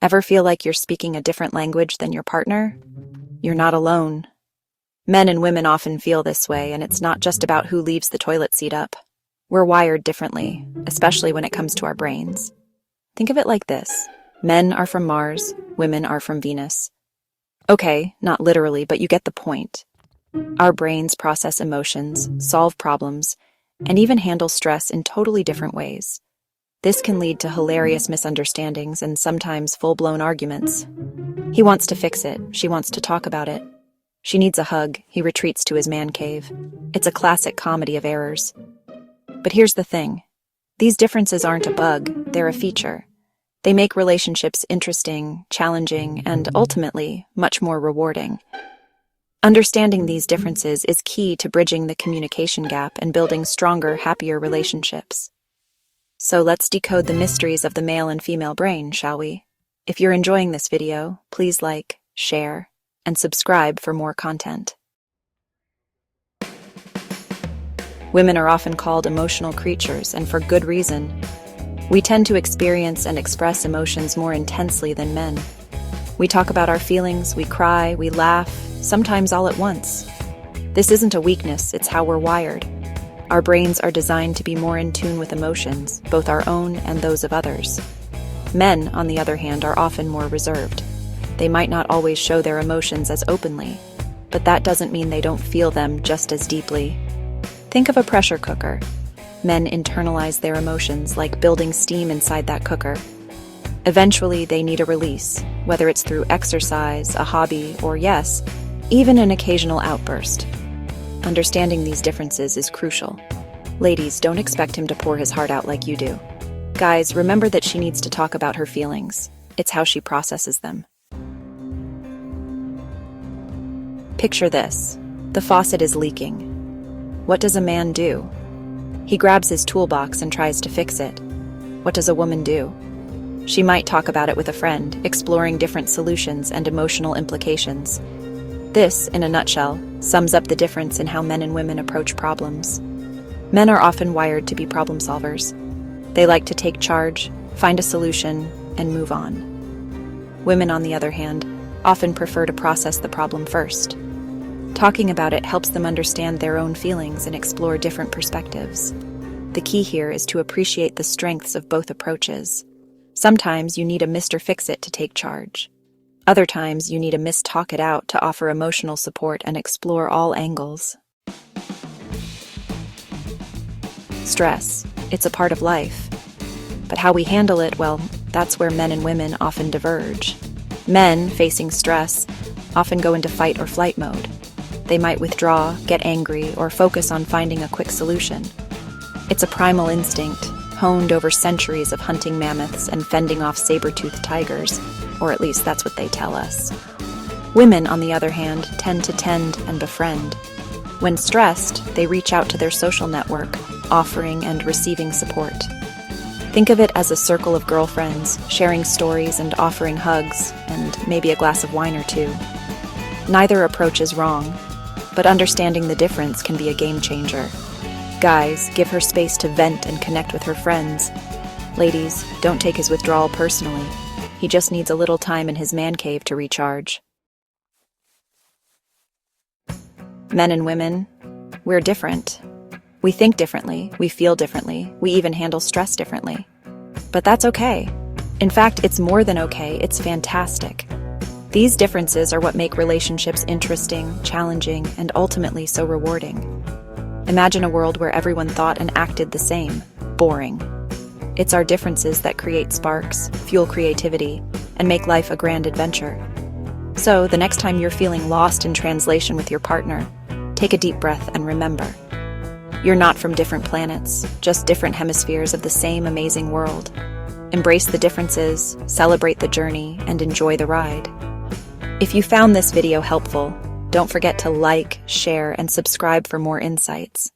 Ever feel like you're speaking a different language than your partner? You're not alone. Men and women often feel this way, and it's not just about who leaves the toilet seat up. We're wired differently, especially when it comes to our brains. Think of it like this. Men are from Mars, women are from Venus. Okay, not literally, but you get the point. Our brains process emotions, solve problems, and even handle stress in totally different ways. This can lead to hilarious misunderstandings and sometimes full-blown arguments. He wants to fix it. She wants to talk about it. She needs a hug. He retreats to his man cave. It's a classic comedy of errors. But here's the thing. These differences aren't a bug. They're a feature. They make relationships interesting, challenging, and ultimately much more rewarding. Understanding these differences is key to bridging the communication gap and building stronger, happier relationships. So let's decode the mysteries of the male and female brain, shall we? If you're enjoying this video, please like, share, and subscribe for more content. Women are often called emotional creatures, and for good reason. We tend to experience and express emotions more intensely than men. We talk about our feelings, we cry, we laugh, sometimes all at once. This isn't a weakness, it's how we're wired. Our brains are designed to be more in tune with emotions, both our own and those of others. Men, on the other hand, are often more reserved. They might not always show their emotions as openly, but that doesn't mean they don't feel them just as deeply. Think of a pressure cooker. Men internalize their emotions like building steam inside that cooker. Eventually, they need a release, whether it's through exercise, a hobby, or yes, even an occasional outburst. Understanding these differences is crucial. Ladies, don't expect him to pour his heart out like you do. Guys, remember that she needs to talk about her feelings. It's how she processes them. Picture this. The faucet is leaking. What does a man do? He grabs his toolbox and tries to fix it. What does a woman do? She might talk about it with a friend, exploring different solutions and emotional implications. This, in a nutshell, sums up the difference in how men and women approach problems. Men are often wired to be problem solvers. They like to take charge, find a solution, and move on. Women, on the other hand, often prefer to process the problem first. Talking about it helps them understand their own feelings and explore different perspectives. The key here is to appreciate the strengths of both approaches. Sometimes you need a Mr. Fix-It to take charge. Other times you need a Miss Talk It Out to offer emotional support and explore all angles. Stress. It's a part of life. But how we handle it, well, that's where men and women often diverge. Men, facing stress, often go into fight or flight mode. They might withdraw, get angry, or focus on finding a quick solution. It's a primal instinct, honed over centuries of hunting mammoths and fending off saber-toothed tigers, or at least that's what they tell us. Women, on the other hand, tend to tend and befriend. When stressed, they reach out to their social network, offering and receiving support. Think of it as a circle of girlfriends, sharing stories and offering hugs, and maybe a glass of wine or two. Neither approach is wrong, but understanding the difference can be a game changer. Guys, give her space to vent and connect with her friends. Ladies, don't take his withdrawal personally. He just needs a little time in his man cave to recharge. Men and women, we're different. We think differently, we feel differently, we even handle stress differently. But that's okay. In fact, it's more than okay, it's fantastic. These differences are what make relationships interesting, challenging, and ultimately so rewarding. Imagine a world where everyone thought and acted the same. Boring. It's our differences that create sparks, fuel creativity, and make life a grand adventure. So, the next time you're feeling lost in translation with your partner, take a deep breath and remember, you're not from different planets, just different hemispheres of the same amazing world. Embrace the differences, celebrate the journey, and enjoy the ride. If you found this video helpful, don't forget to like, share, and subscribe for more insights.